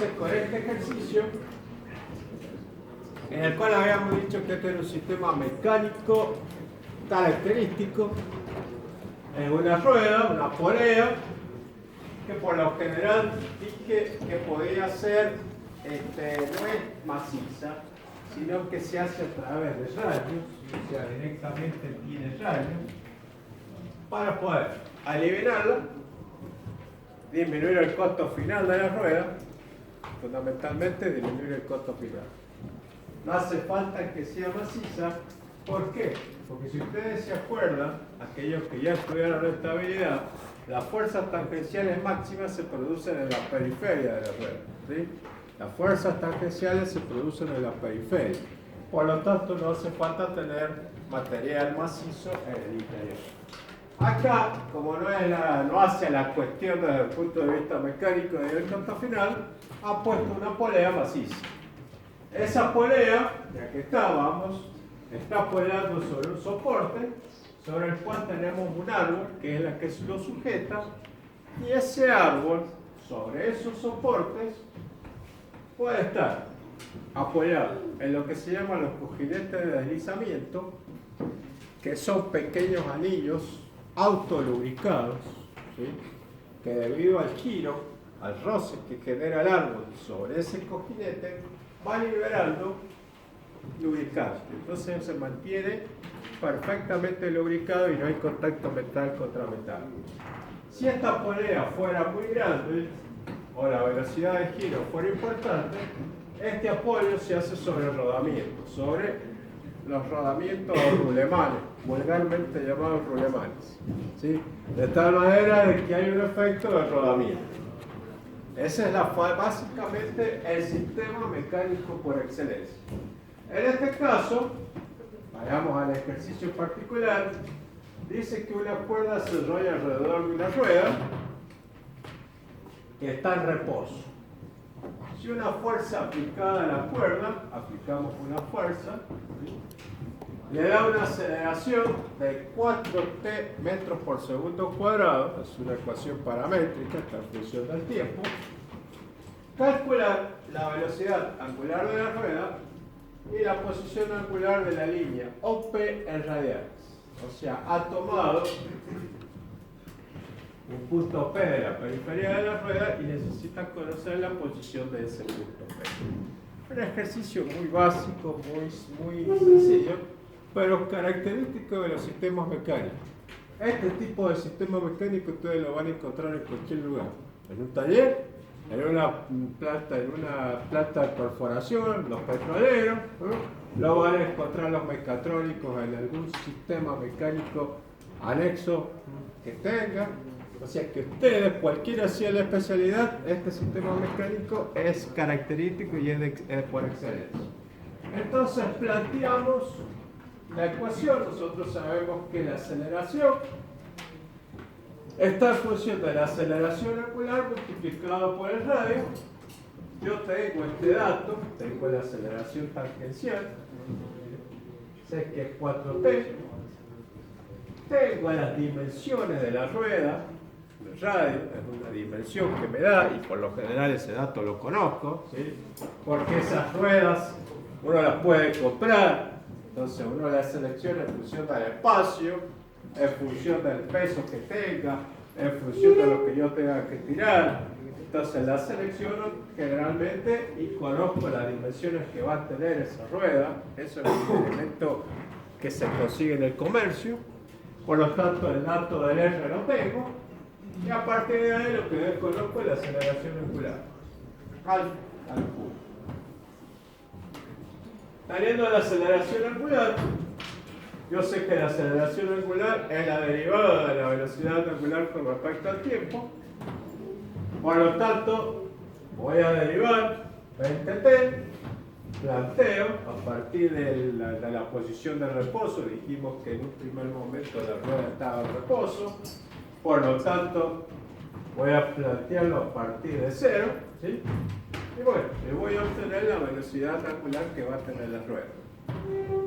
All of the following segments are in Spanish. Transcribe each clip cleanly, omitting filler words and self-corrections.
Entonces, con este ejercicio, en el cual habíamos dicho que este era un sistema mecánico característico, en una rueda, una polea, que por lo general dije que podía ser, no es maciza, sino que se hace a través de rayos, o sea, directamente tiene rayos, para poder aliviarla, disminuir el costo final de la rueda, fundamentalmente disminuir el costo final. No hace falta que sea maciza. ¿Por qué? Porque si ustedes se acuerdan, aquellos que ya estudiaron estabilidad, las fuerzas tangenciales máximas se producen en la periferia de la rueda, ¿sí? Las fuerzas tangenciales se producen en la periferia. Por lo tanto, no hace falta tener material macizo en el interior. Acá, como no hace la cuestión desde el punto de vista mecánico del costo final, ha puesto una polea maciza. Esa polea, ya que está apoyando sobre un soporte, sobre el cual tenemos un árbol, que es la que lo sujeta, y ese árbol, sobre esos soportes, puede estar apoyado en lo que se llaman los cojinetes de deslizamiento, que son pequeños anillos autolubricados, ¿sí? Que debido al giro, al roce que genera el árbol sobre ese cojinete, va liberando lubricante. Entonces se mantiene perfectamente lubricado y no hay contacto metal contra metal. Si esta polea fuera muy grande o la velocidad de giro fuera importante, este apoyo se hace sobre el rodamiento, sobre los rodamientos rulemanes, vulgarmente llamados rulemanes, ¿sí? De tal manera de que hay un efecto de rodamiento. Ese es básicamente el sistema mecánico por excelencia. En este caso, vayamos al ejercicio particular, dice que una cuerda se enrolla alrededor de una rueda que está en reposo. Si una fuerza aplicada a la cuerda, aplicamos una fuerza, ¿sí? Le da una aceleración de 4t metros por segundo cuadrado, es una ecuación paramétrica, está en función del tiempo. Calcular la velocidad angular de la rueda y la posición angular de la línea OP en radianes. O sea, ha tomado un punto P de la periferia de la rueda y necesita conocer la posición de ese punto P. Un ejercicio muy básico, muy sencillo, pero característico de los sistemas mecánicos. Este tipo de sistema mecánico ustedes lo van a encontrar en cualquier lugar. En un taller, en una planta de perforación, los petroleros, ¿no? Lo van a encontrar los mecatrónicos en algún sistema mecánico anexo que tengan. O sea que ustedes, cualquiera sea la especialidad, este sistema mecánico es característico y es por excelencia. Entonces planteamos la ecuación. Nosotros sabemos que la aceleración está en función de la aceleración angular multiplicado por el radio. Yo tengo este dato, tengo la aceleración tangencial, sé que es 4t, tengo las dimensiones de la rueda, el radio es una dimensión que me da, y por lo general ese dato lo conozco, ¿sí? Porque esas ruedas uno las puede comprar, entonces uno las selecciona en función del espacio, en función del peso que tenga, en función de lo que yo tenga que tirar. Entonces la selecciono generalmente y conozco las dimensiones que va a tener esa rueda. Eso es un elemento que se consigue en el comercio. Por lo tanto, el dato del R lo tengo. Y a partir de ahí lo que desconozco es la aceleración angular. Al Q. Teniendo la aceleración angular, yo sé que la aceleración angular es la derivada de la velocidad angular con respecto al tiempo. Por lo tanto, voy a derivar 20t, planteo a partir de la posición de reposo. Dijimos que en un primer momento la rueda estaba en reposo. Por lo tanto, voy a plantearlo a partir de 0, ¿sí? Y bueno, le voy a obtener la velocidad angular que va a tener la rueda.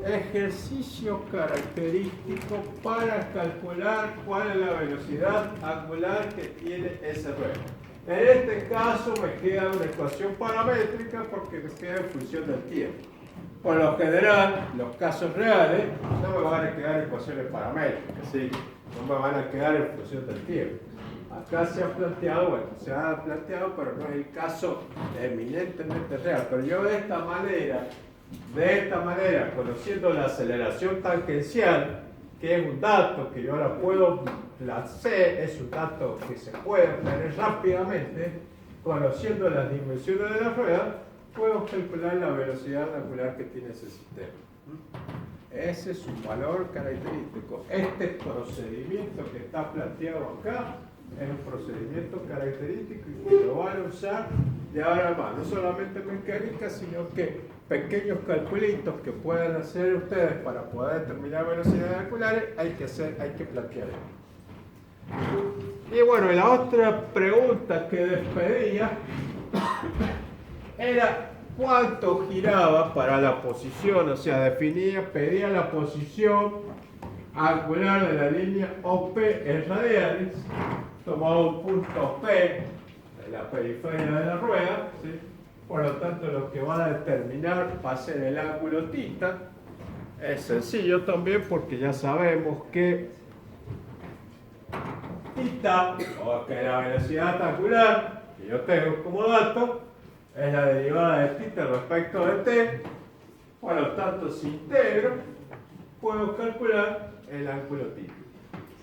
Ejercicio característico para calcular cuál es la velocidad angular que tiene esa rueda. En este caso me queda una ecuación paramétrica porque me queda en función del tiempo. Por lo general, los casos reales no me van a quedar ecuaciones paramétricas, ¿sí? No me van a quedar en función del tiempo. Acá se ha planteado, bueno, pero no es el caso eminentemente real. Pero yo de esta manera, conociendo la aceleración tangencial, que es un dato que yo ahora la sé, es un dato que se puede obtener rápidamente, conociendo las dimensiones de la rueda, puedo calcular la velocidad angular que tiene ese sistema. Ese es un valor característico. Este procedimiento que está planteado acá es un procedimiento característico y que lo van a usar de ahora en más. No solamente mecánica, sino que pequeños calculitos que puedan hacer ustedes para poder determinar velocidades angulares, hay que plantear esto. Y bueno, la otra pregunta que despedía era cuánto giraba para la posición, o sea, pedía la posición angular de la línea OP en radianes, tomaba un punto P en la periferia de la rueda, ¿sí? Por lo tanto lo que va a determinar va a ser el ángulo θ. Es sencillo también porque ya sabemos que θ, o que la velocidad angular que yo tengo como dato, es la derivada de θ respecto de t. Por lo tanto, si integro, puedo calcular el ángulo θ.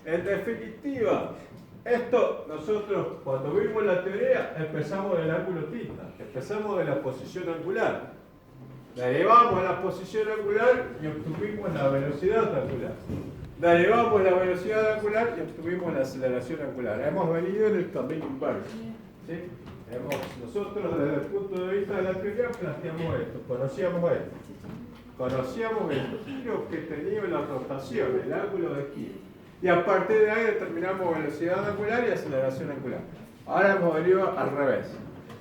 En definitiva, esto nosotros cuando vimos la teoría empezamos del ángulo θ, empezamos de la posición angular. Derivamos la posición angular y obtuvimos la velocidad angular. Derivamos la velocidad angular y obtuvimos la aceleración angular. Hemos venido en el camino inverso, ¿sí? Nosotros desde el punto de vista de la teoría planteamos esto, conocíamos el giro que tenía la rotación, el ángulo de giro, y a partir de ahí determinamos velocidad angular y aceleración angular. Ahora hemos venido al revés.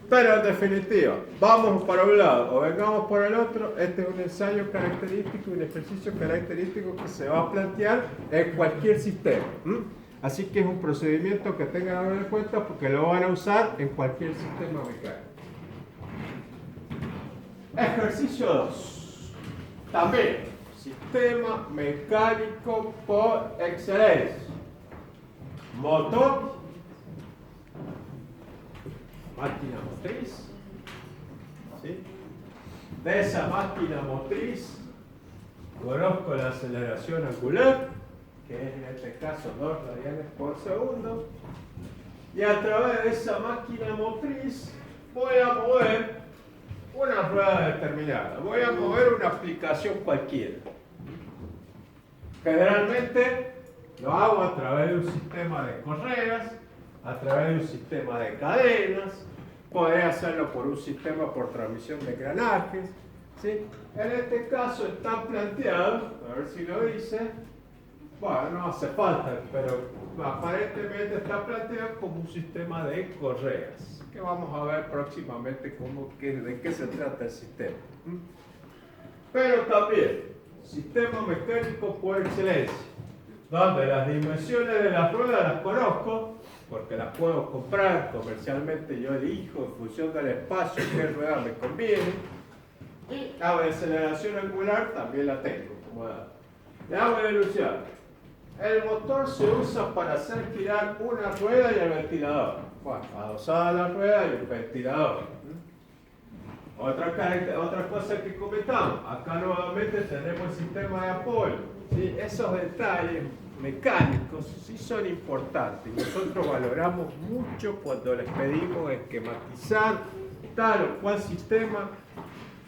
Pero en definitiva, vamos para un lado o vengamos por el otro, este es un ensayo característico, un ejercicio característico que se va a plantear en cualquier sistema. Así que es un procedimiento que tengan en cuenta porque lo van a usar en cualquier sistema mecánico. Ejercicio 2. También, sistema mecánico por excelencia. Motor, máquina motriz, ¿sí? De esa máquina motriz conozco la aceleración angular, que es en este caso 2 radianes por segundo, y a través de esa máquina motriz voy a mover una rueda determinada, voy a mover una aplicación cualquiera. Generalmente lo hago a través de un sistema de correas, a través de un sistema de cadenas, podré hacerlo por un sistema por transmisión de engranajes, ¿sí? En este caso está planteado, a ver si lo dice, bueno, no hace falta, pero aparentemente está planteado como un sistema de correas, que vamos a ver próximamente de qué se trata el sistema. Pero también, sistema mecánico por excelencia, donde las dimensiones de las ruedas las conozco, porque las puedo comprar comercialmente, yo elijo en función del espacio qué rueda me conviene, y la aceleración angular también la tengo como dato. Le hago la ilusión. El motor se usa para hacer girar una rueda y el ventilador. Bueno, adosada la rueda y el ventilador. Otra cosa que comentamos, acá nuevamente tenemos el sistema de apoyo, ¿sí? Esos detalles mecánicos sí son importantes. Nosotros valoramos mucho cuando les pedimos esquematizar tal o cual sistema.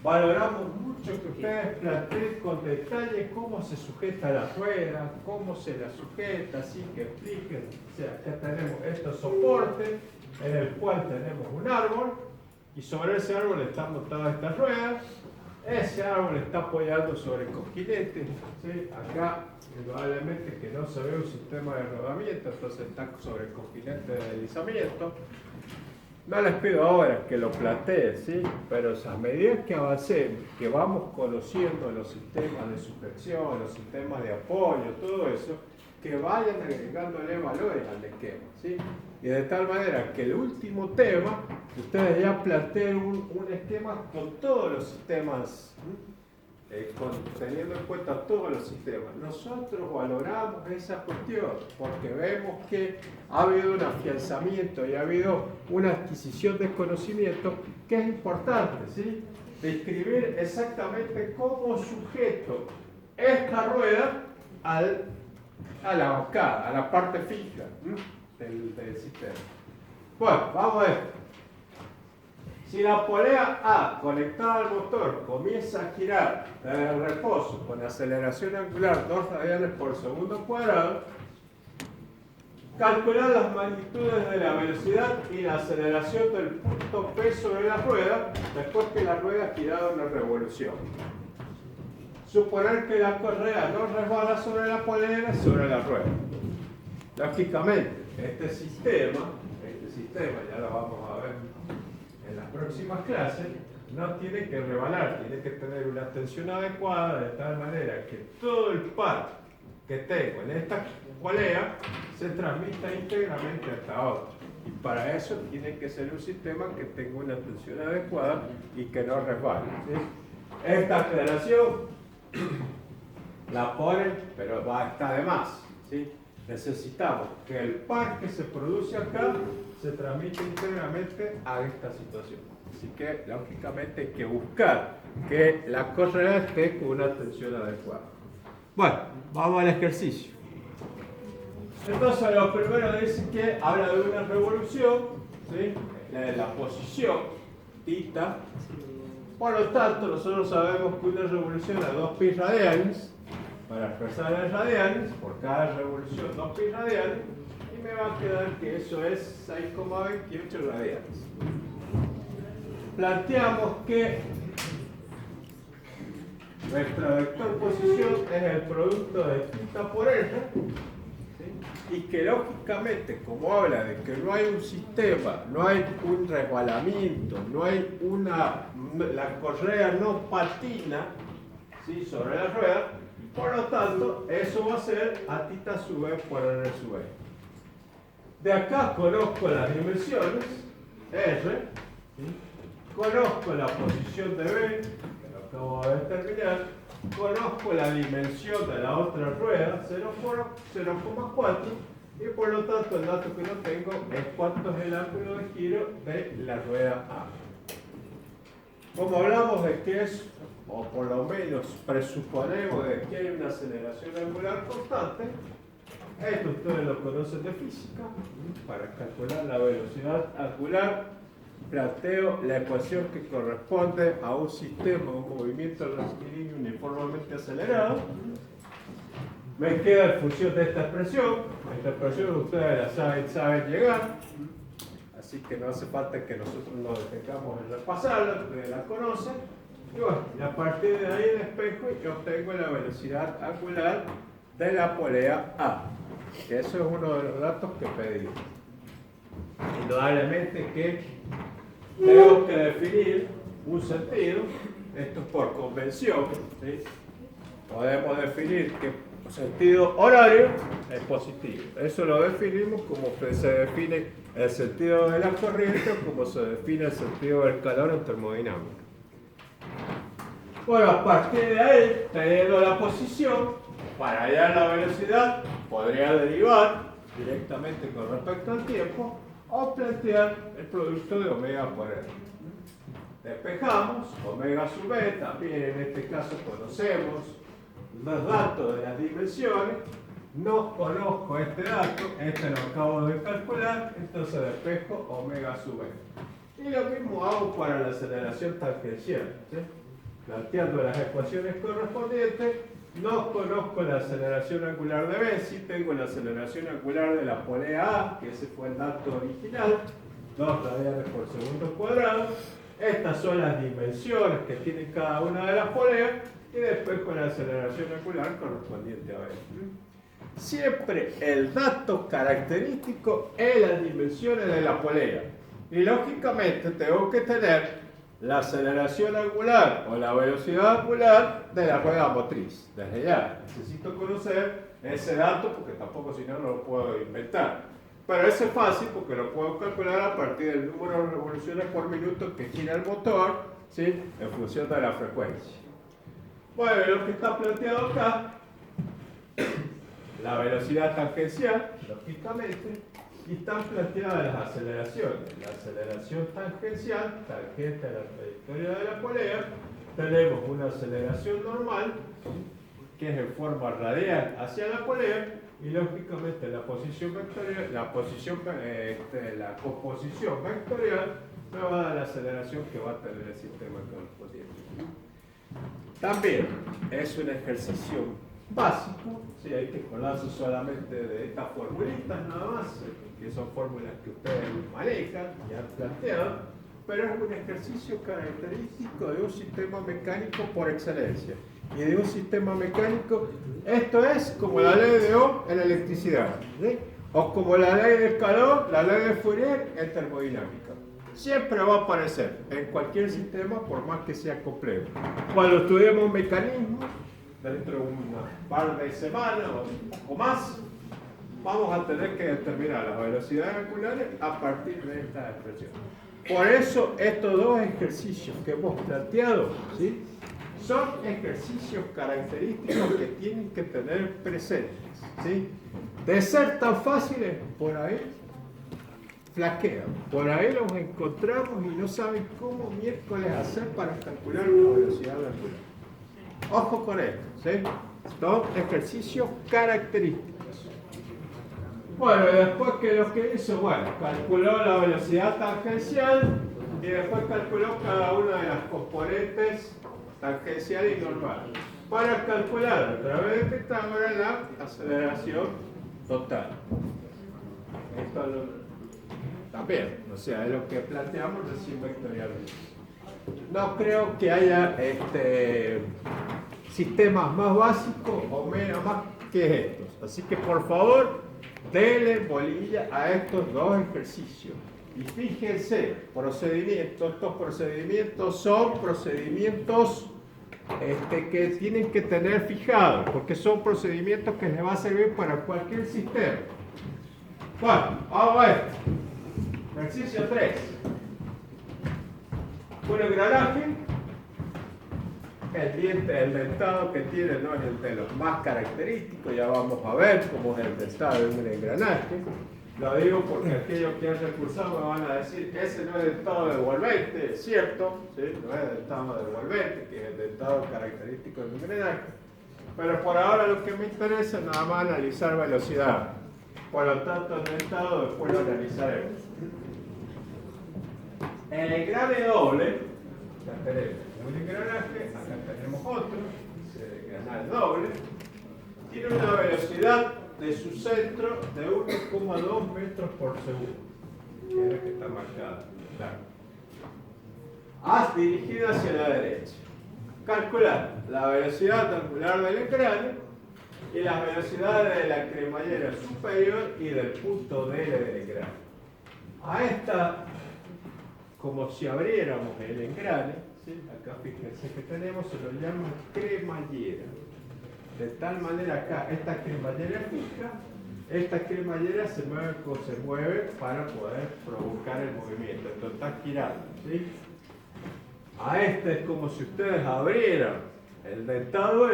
Valoramos mucho que ustedes planteen con detalle cómo se sujeta la rueda, cómo se la sujeta, así que expliquen. O sea, acá tenemos estos soportes en el cual tenemos un árbol y sobre ese árbol están montadas estas ruedas. Ese árbol está apoyado sobre cojinetes, ¿sí? Acá indudablemente que no se ve un sistema de rodamiento, entonces está sobre cojinete de deslizamiento. No les pido ahora que lo planteen, ¿sí? Pero a medida que avancemos, que vamos conociendo los sistemas de sujeción, los sistemas de apoyo, todo eso, que vayan agregándole valores al esquema, ¿sí? Y de tal manera que el último tema, ustedes ya planteen un esquema con todos los sistemas, teniendo en cuenta todos los sistemas. Nosotros valoramos esa cuestión porque vemos que ha habido un afianzamiento y ha habido una adquisición de conocimiento que es importante, ¿sí? Describir exactamente cómo sujeto esta rueda a la bancada, a la parte fija del sistema. Bueno, vamos a ver. Si la polea A conectada al motor comienza a girar desde el reposo con aceleración angular 2 radianes por segundo cuadrado, calcular las magnitudes de la velocidad y la aceleración del punto P sobre la rueda después que la rueda ha girado una revolución. Suponer que la correa no resbala sobre la polea, sobre la rueda. Lógicamente, este sistema, ya lo vamos a ver en las próximas clases, no tiene que rebalar, tiene que tener una tensión adecuada de tal manera que todo el par que tengo en esta polea se transmita íntegramente hasta otro. Y para eso tiene que ser un sistema que tenga una tensión adecuada y que no resbale, ¿sí? Esta aclaración la ponen, pero está de más, ¿sí? Necesitamos que el par que se produce acá se transmite íntegramente a esta situación. Así que, lógicamente, hay que buscar que la correa esté con una tensión adecuada. Bueno, vamos al ejercicio. Entonces, lo primero dice que habla de una revolución, ¿sí? La posición, θ. Por lo tanto, nosotros sabemos que una revolución a 2pi radianes, para expresar en radianes, por cada revolución 2pi radianes, y me va a quedar que eso es 6,28 radianes. Planteamos que nuestro vector posición es el producto de θ por R, ¿sí? Y que lógicamente, como habla de que no hay un sistema, no hay un resbalamiento, no hay la correa no patina, ¿sí?, sobre la rueda, por lo tanto, eso va a ser a θ sub e por R sub e. De acá conozco las dimensiones, R, ¿sí? Conozco la posición de B, que lo acabo de determinar, conozco la dimensión de la otra rueda, 0,4, y por lo tanto el dato que no tengo es cuánto es el ángulo de giro de la rueda A. Como hablamos de que es, o por lo menos presuponemos de que hay una aceleración angular constante, esto ustedes lo conocen de física, para calcular la velocidad angular, planteo la ecuación que corresponde a un sistema, un movimiento rectilíneo uniformemente acelerado. Me queda en función de esta expresión ustedes la saben llegar, así que no hace falta que nosotros nos detengamos en repasarla, ustedes la conocen. Y bueno, a partir de ahí despejo y obtengo la velocidad angular de la polea A, que eso es uno de los datos que pedí. Indudablemente que tengo que definir un sentido, esto es por convención, ¿sí? Podemos definir que el sentido horario es positivo. Eso lo definimos como se define el sentido de la corriente o como se define el sentido del calor en termodinámica. Bueno, a partir de ahí, teniendo la posición, para hallar la velocidad, podría derivar directamente con respecto al tiempo o plantear el producto de omega por R. Despejamos, omega sub b, también en este caso conocemos los datos de las dimensiones, no conozco este dato, este lo acabo de calcular, entonces despejo omega sub b. Y lo mismo hago para la aceleración tangencial, ¿sí? Planteando las ecuaciones correspondientes, no conozco la aceleración angular de B, sí tengo la aceleración angular de la polea A, que ese fue el dato original, 2 radianes por segundo cuadrado. Estas son las dimensiones que tiene cada una de las poleas y después con la aceleración angular correspondiente a B. Siempre el dato característico es las dimensiones de la polea. Y lógicamente tengo que tener la aceleración angular o la velocidad angular de la rueda motriz. Desde ya necesito conocer ese dato porque tampoco si no no lo puedo inventar. Pero ese es fácil porque lo puedo calcular a partir del número de revoluciones por minuto que gira el motor, ¿sí? En función de la frecuencia. Bueno, lo que está planteado acá, la velocidad tangencial, lógicamente, y están planteadas las aceleraciones. La aceleración tangencial, tangente a la trayectoria de la polea, tenemos una aceleración normal, que es en forma radial hacia la polea, y lógicamente la posición vectorial, la composición vectorial me va a dar la aceleración que va a tener el sistema correspondiente. También es un ejercicio básico, ¿sí? Hay que acordarse solamente de estas formulitas nada más, que son fórmulas que ustedes manejan y han planteado, pero es un ejercicio característico de un sistema mecánico por excelencia. Y de un sistema mecánico, esto es como la ley de Ohm en electricidad, ¿sí? O como la ley del calor, la ley de Fourier en termodinámica. Siempre va a aparecer en cualquier sistema, por más que sea complejo. Cuando estudiemos mecanismos, dentro de una par de semanas o un poco más, vamos a tener que determinar las velocidades angulares a partir de esta expresión. Por eso, estos dos ejercicios que hemos planteado, ¿sí? Son ejercicios característicos que tienen que tener presentes, ¿sí? De ser tan fáciles, por ahí flaquean. Por ahí los encontramos y no saben cómo miércoles hacer para calcular una velocidad angular. Ojo con esto, ¿sí? Son ejercicios característicos. Bueno, y después que lo que hizo, bueno, calculó la velocidad tangencial y después calculó cada una de las componentes tangencial y normal para calcular a través de Pitágoras la aceleración total. Esto también, o sea, es lo que planteamos recién vectorialmente. No creo que haya sistemas más básicos o menos más que estos. Así que por favor, denle bolilla a estos dos ejercicios. Y fíjense, estos procedimientos son procedimientos que tienen que tener fijados, porque son procedimientos que les va a servir para cualquier sistema. Bueno, vamos a ver. Ejercicio 3. Un engranaje. El dentado que tiene no es el de los más característicos, ya vamos a ver cómo es el dentado de un engranaje. Lo digo porque aquellos que han recursado me van a decir, ese no es dentado devolvente, es cierto, ¿sí? No es dentado devolvente, que es el dentado característico del engranaje. Pero por ahora lo que me interesa es nada más analizar velocidad. Por lo tanto, el dentado después lo analizaremos. El engrane doble, acá tenemos un engranaje, acá tenemos otro, el engranaje doble, tiene una velocidad de su centro de 1,2 metros por segundo, que es la que está marcada. Claro. Haz dirigida hacia la derecha. Calcular la velocidad angular del engrane y las velocidades de la cremallera superior y del punto D del engrane. A esta, como si abriéramos el engrane, ¿sí? Acá fíjense que tenemos, se lo llama cremallera. De tal manera acá, esta cremallera es fija, esta cremallera se mueve para poder provocar el movimiento. Esto está girando, ¿sí? A este es como si ustedes abrieran el dentado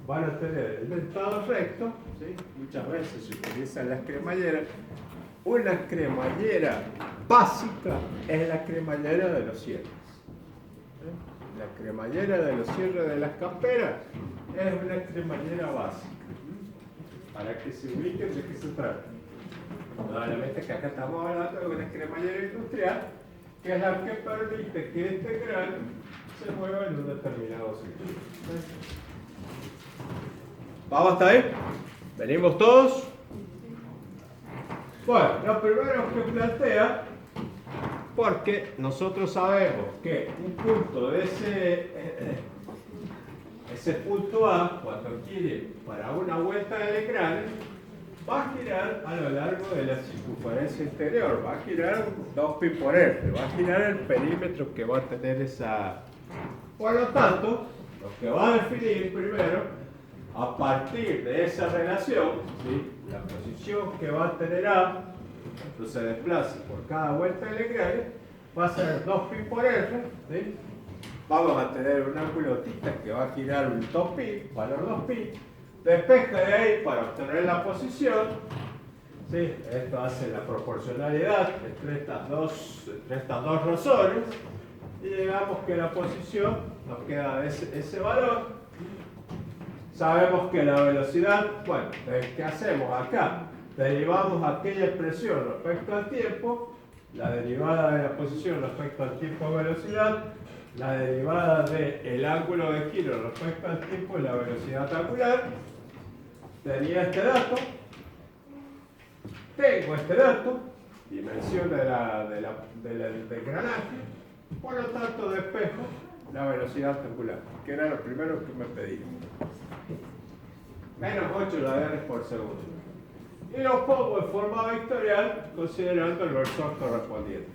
van a tener el dentado recto, ¿sí? Muchas veces se utilizan las cremalleras. Una cremallera básica es la cremallera de los cierres. ¿Sí? La cremallera de los cierres de las camperas es una cremallera básica. Para que se ubiquen de qué se trata. Probablemente que acá estamos hablando de una cremallera industrial, que es la que permite que este grano se mueva en un determinado sentido. ¿Vamos hasta ahí? ¿Venimos todos? Bueno, lo primero que plantea, porque nosotros sabemos que un punto de ese punto A, cuando gire para una vuelta del engrane, va a girar a lo largo de la circunferencia interior, va a girar 2 pi por r, va a girar el perímetro que va a tener esa. Por lo tanto, lo que va a definir primero A partir de esa relación, ¿sí? La posición que va a tener A, entonces se desplaza por cada vuelta del engrane, va a ser 2pi por R, ¿sí? Vamos a tener un ángulo θ que va a girar un 2pi, valor 2pi, despeje de ahí para obtener la posición, ¿sí? Esto hace la proporcionalidad entre estas dos razones, y digamos que la posición nos queda ese valor. Sabemos que la velocidad, bueno, ¿qué hacemos acá? Derivamos aquella expresión respecto al tiempo, la derivada de la posición respecto al tiempo de velocidad, la derivada del ángulo de giro respecto al tiempo y la velocidad angular. Tenía este dato, tengo este dato, dimensión del engranaje, por lo tanto despejo la velocidad angular, que era lo primero que me pedía. Menos 8 radianes por segundo. Y lo pongo en forma vectorial considerando el versor correspondiente.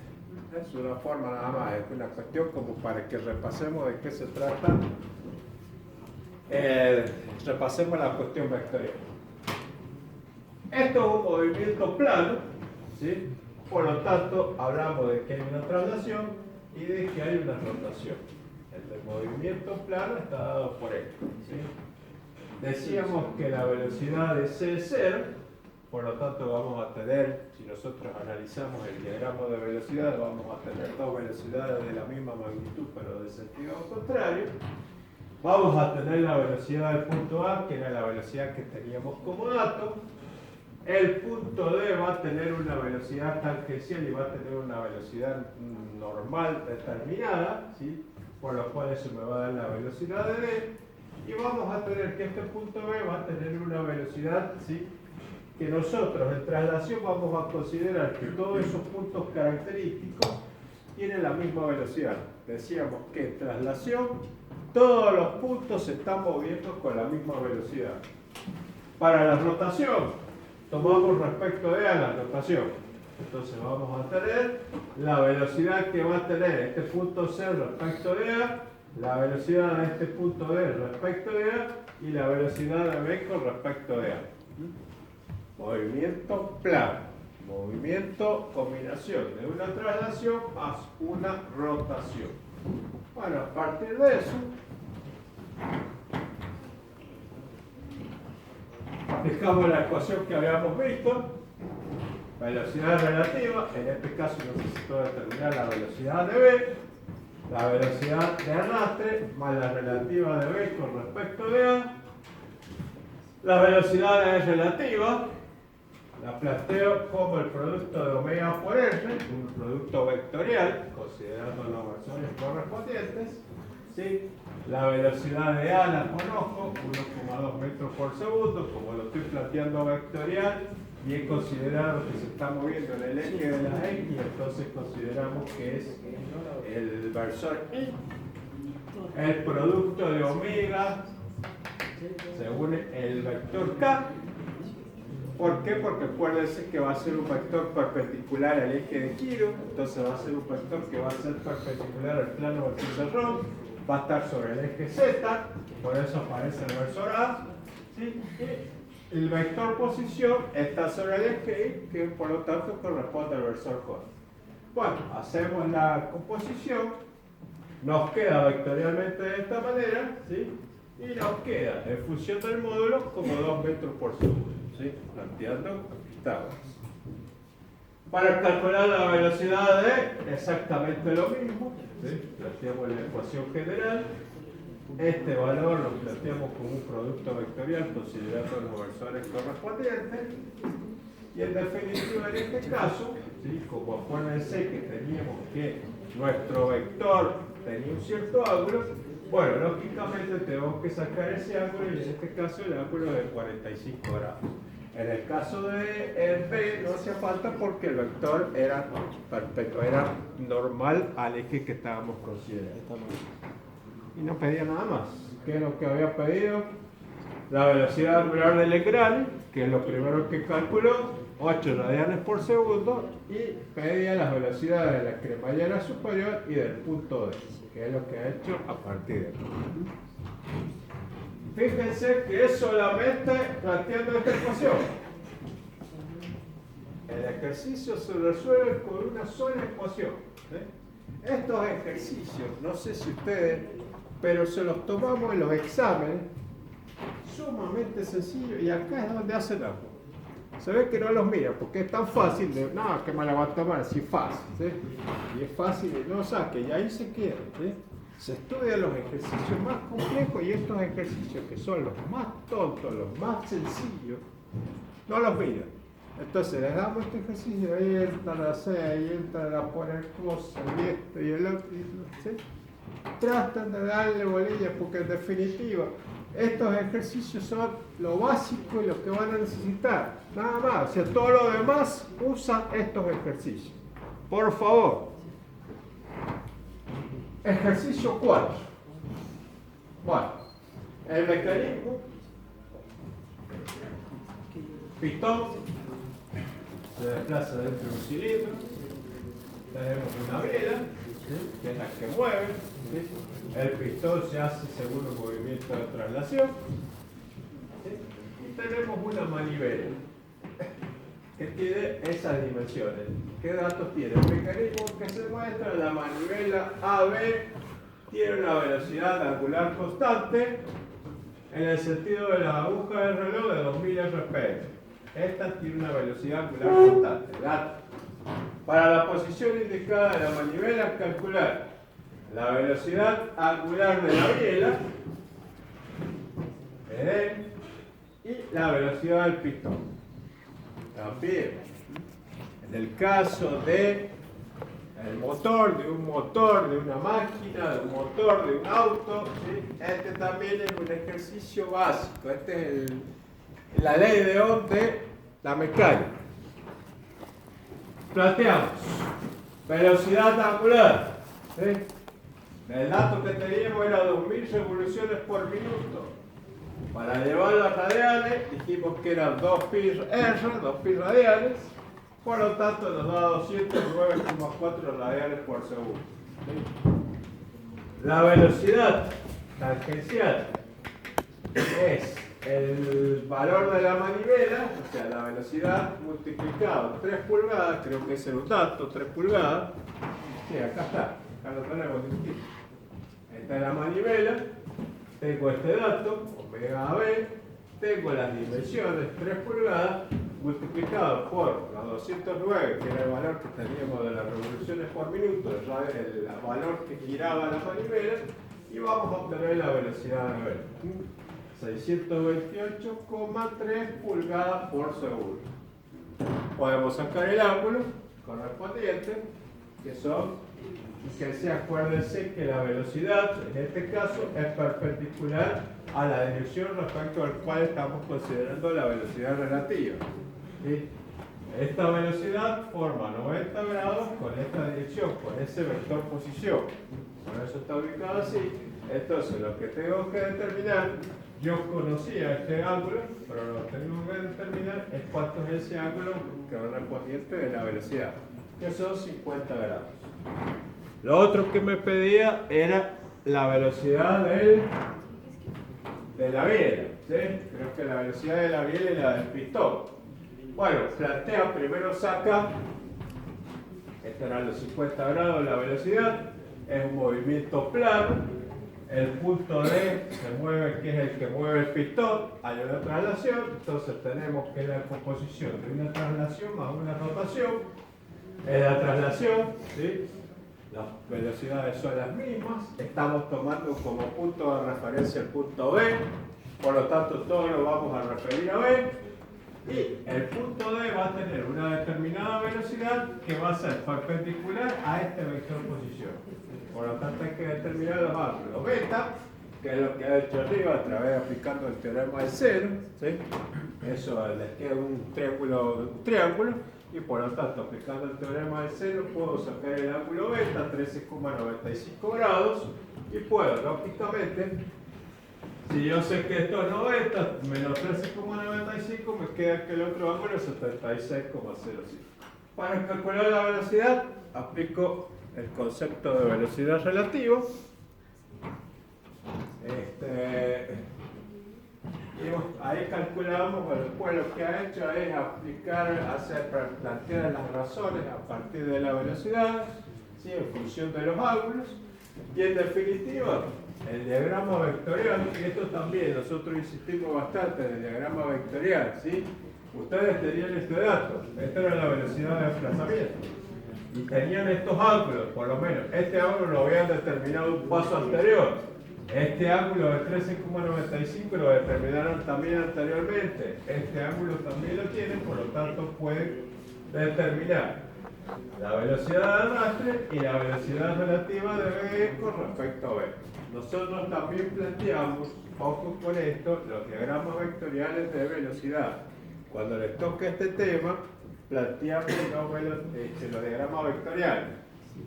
Es una forma nada más, es una cuestión como para que repasemos de qué se trata. Repasemos la cuestión vectorial. Esto es un movimiento plano, ¿sí? Por lo tanto, hablamos de que hay una traslación y de que hay una rotación. El movimiento plano está dado por esto, ¿sí? Decíamos que la velocidad de C es 0, por lo tanto vamos a tener, si nosotros analizamos el diagrama de velocidad, vamos a tener dos velocidades de la misma magnitud pero de sentido contrario. Vamos a tener la velocidad del punto A, que era la velocidad que teníamos como dato. El punto D va a tener una velocidad tangencial y va a tener una velocidad normal determinada, ¿sí? Por lo cual eso me va a dar la velocidad de D. Y vamos a tener que este punto B va a tener una velocidad, ¿sí? Que nosotros en traslación vamos a considerar que todos esos puntos característicos tienen la misma velocidad. Decíamos que en traslación todos los puntos se están moviendo con la misma velocidad. Para la rotación, tomamos respecto de A la rotación. Entonces vamos a tener la velocidad que va a tener este punto C respecto de A, la velocidad de este punto D respecto de A y la velocidad de B con respecto de A. Movimiento plano, movimiento combinación de una traslación más una rotación. Bueno, a partir de eso, aplicamos la ecuación que habíamos visto, velocidad relativa, en este caso necesito determinar la velocidad de B, la velocidad de arrastre más la relativa de B con respecto de A, la velocidad de relativa, la planteo como el producto de omega por R, un producto vectorial, considerando los versores correspondientes, ¿sí? La velocidad de A la conozco, 1,2 metros por segundo, como lo estoy planteando vectorial, y he considerado que se está moviendo en el eje de la X, entonces consideramos que es el versor Y, el producto de omega según el vector K. ¿Por qué? Porque acuérdense que va a ser un vector perpendicular al eje de giro, entonces va a ser un vector que va a ser perpendicular al plano vertical, va a estar sobre el eje Z, por eso aparece el versor A, ¿sí? Y el vector posición está sobre el eje Y, que por lo tanto corresponde al versor J. Bueno, hacemos la composición, nos queda vectorialmente de esta manera, ¿sí? Y nos queda en función del módulo como 2 metros por segundo, ¿sí? Planteando tablas. Para calcular la velocidad de exactamente lo mismo, ¿sí? Planteamos la ecuación general. Este valor lo planteamos como un producto vectorial considerando los versores correspondientes. Y en definitiva, en este caso, ¿sí? Como acuérdense que teníamos que nuestro vector tenía un cierto ángulo, bueno, lógicamente tenemos que sacar ese ángulo y en este caso el ángulo de 45 grados. En el caso de B no hacía falta porque el vector era perfecto, era normal al eje que estábamos considerando. Y no pedía nada más. ¿Qué es lo que había pedido? La velocidad angular del engrane, que es lo primero que calculó, 8 radianes por segundo, y pedía las velocidades de la cremallera superior y del punto D, que es lo que ha hecho a partir de aquí. Fíjense que es solamente planteando esta ecuación. El ejercicio se resuelve con una sola ecuación. Estos ejercicios, no sé si ustedes, pero se los tomamos en los exámenes, sumamente sencillo, y acá es donde hacen algo. Se ve que no los miran porque es tan fácil de, no, que me la va a tomar, así fácil, ¿sí? Y es fácil de no saque, y ahí se queda, ¿sí? Se estudian los ejercicios más complejos y estos ejercicios que son los más tontos, los más sencillos, no los miran. Entonces les damos este ejercicio, ahí entran a hacer, ahí entran a poner cosas, y esto y el otro, ¿sí? Tratan de darle bolilla porque en definitiva estos ejercicios son lo básico y lo que van a necesitar, nada más. O sea, todo lo demás usa estos ejercicios. Por favor. Ejercicio 4. Bueno, el mecanismo, pistón, se desplaza dentro de un cilindro, tenemos una vela, ¿sí? Que es la que mueve, ¿sí? El pistón se hace según un movimiento de traslación, ¿sí? Y tenemos una manivela que tiene esas dimensiones. ¿Qué datos tiene? El mecanismo que se muestra, la manivela AB tiene una velocidad angular constante en el sentido de las agujas del reloj de 2000 RPM. Esta tiene una velocidad angular constante. Dato. Para la posición indicada de la manivela, calcular la velocidad angular de la biela y la velocidad del pistón. También, en el caso de el motor, de una máquina, de un motor, de un auto, ¿sí? Este también es un ejercicio básico. Este es la ley de Ohm de la mecánica. Planteamos velocidad angular, ¿sí? El dato que teníamos era 2000 revoluciones por minuto. Para llevarlo a radianes dijimos que eran 2pi radianes, por lo tanto nos da 209,4 radianes por segundo. La velocidad tangencial es el valor de la manivela, o sea, la velocidad multiplicado 3 pulgadas, creo que ese es un dato, 3 pulgadas. Sí, acá está, acá lo tenemos distinto. Esta es la manivela, tengo este dato, omega AB, tengo las dimensiones 3 pulgadas, multiplicado por los 209, que era el valor que teníamos de las revoluciones por minuto, el valor que giraba la manivela, y vamos a obtener la velocidad de ver. 628,3 pulgadas por segundo. Podemos sacar el ángulo correspondiente, que acuérdense que la velocidad, en este caso, es perpendicular a la dirección respecto al cual estamos considerando la velocidad relativa. ¿Sí? Esta velocidad forma 90 grados con esta dirección, con ese vector posición. Por eso está ubicado así. Entonces, lo que tengo que determinar, yo conocía este ángulo, pero lo que tengo que determinar es cuánto es ese ángulo correspondiente de la velocidad, que son 50 grados. Lo otro que me pedía era la velocidad de la biela, ¿sí? Creo que la velocidad de la biela y la del pistón. Bueno, plantea, primero saca, estos eran los 50 grados de la velocidad, es un movimiento plano, el punto D se mueve, que es el que mueve el pistón, hay una traslación, entonces tenemos que la composición de una traslación más una rotación. En la traslación, ¿sí? Las velocidades son las mismas, estamos tomando como punto de referencia el punto B, por lo tanto todo lo vamos a referir a B, y el punto D va a tener una determinada velocidad que va a ser perpendicular a este vector posición. Por lo tanto hay que determinar los ángulos beta, que es lo que ha hecho arriba a través de aplicando el teorema del seno, ¿sí? Eso les queda un triángulo, y por lo tanto aplicando el teorema del seno puedo sacar el ángulo beta, 13,95 grados, y puedo, lógicamente, si yo sé que esto es 90 menos 13,95, me queda que el otro ángulo es 76,05. Para calcular la velocidad, aplico el concepto de velocidad relativa. ahí calculamos, bueno, después lo que ha hecho es plantear las razones a partir de la velocidad, ¿sí? En función de los ángulos, y en definitiva, el diagrama vectorial, y esto también nosotros insistimos bastante en el diagrama vectorial, ¿sí? Ustedes tenían este dato, esta era la velocidad de desplazamiento, y tenían estos ángulos, por lo menos, este ángulo lo habían determinado un paso anterior. Este ángulo de 13,95 lo determinaron también anteriormente. Este ángulo también lo tienen, por lo tanto pueden determinar la velocidad de arrastre y la velocidad relativa de B con respecto a B. Nosotros también planteamos, ojo con esto, los diagramas vectoriales de velocidad. Cuando les toque este tema, planteamos los diagramas vectoriales.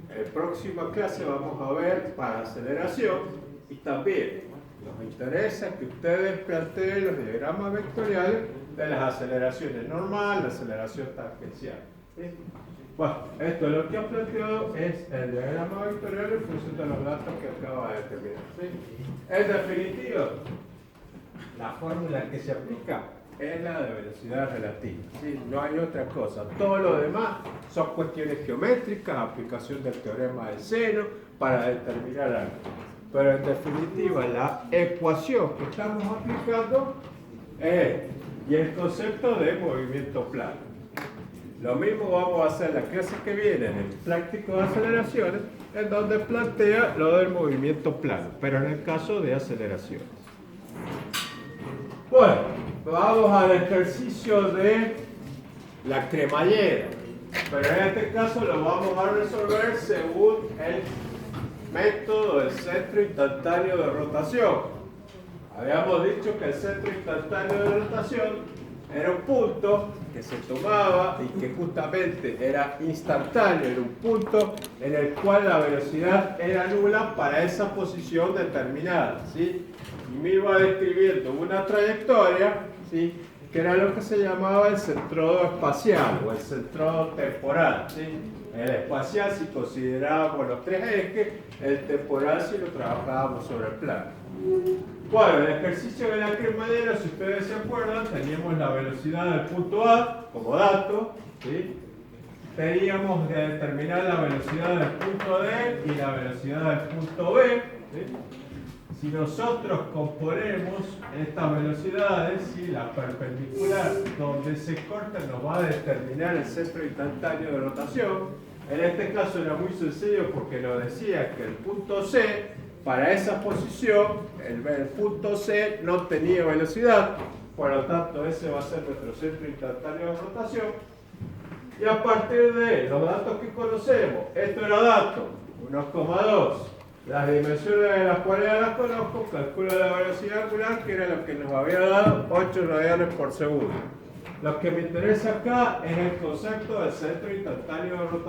En la próxima clase vamos a ver para aceleración. Y también nos interesa que ustedes planteen los diagramas vectoriales de las aceleraciones normal, la aceleración tangencial. ¿Sí? Bueno, esto lo que ha planteado es el diagrama vectorial en función de los datos que acaba de determinar. ¿Sí? En definitiva, la fórmula que se aplica es la de velocidad relativa. ¿Sí? No hay otra cosa. Todo lo demás son cuestiones geométricas, aplicación del teorema del seno para determinar algo. Pero en definitiva, la ecuación que estamos aplicando es y el concepto de movimiento plano. Lo mismo vamos a hacer la clase que viene en el práctico de aceleraciones, en donde plantea lo del movimiento plano, pero en el caso de aceleraciones. Bueno, vamos al ejercicio de la cremallera, pero en este caso lo vamos a resolver según el método del centro instantáneo de rotación. Habíamos dicho que el centro instantáneo de rotación era un punto que se tomaba y que justamente era instantáneo, era un punto en el cual la velocidad era nula para esa posición determinada, ¿sí? Y me iba describiendo una trayectoria, ¿sí? Que era lo que se llamaba el centrodo espacial o el centrodo temporal, ¿sí? El espacial si considerábamos los tres ejes, el temporal si lo trabajábamos sobre el plano. Bueno, el ejercicio de la cremallera, si ustedes se acuerdan, teníamos la velocidad del punto A como dato, ¿sí? Teníamos que determinar la velocidad del punto D y la velocidad del punto B, ¿sí? Si nosotros componemos estas velocidades, ¿sí? La perpendicular donde se corta nos va a determinar el centro instantáneo de rotación. En este caso era muy sencillo porque nos decía que el punto C, para esa posición, el punto C no tenía velocidad, por lo tanto ese va a ser nuestro centro instantáneo de rotación. Y a partir de los datos que conocemos, esto era dato, 1,2. Las dimensiones de las cuales las conozco, calculo la velocidad angular, que era lo que nos había dado 8 radianes por segundo. Lo que me interesa acá es el concepto del centro instantáneo de rotación.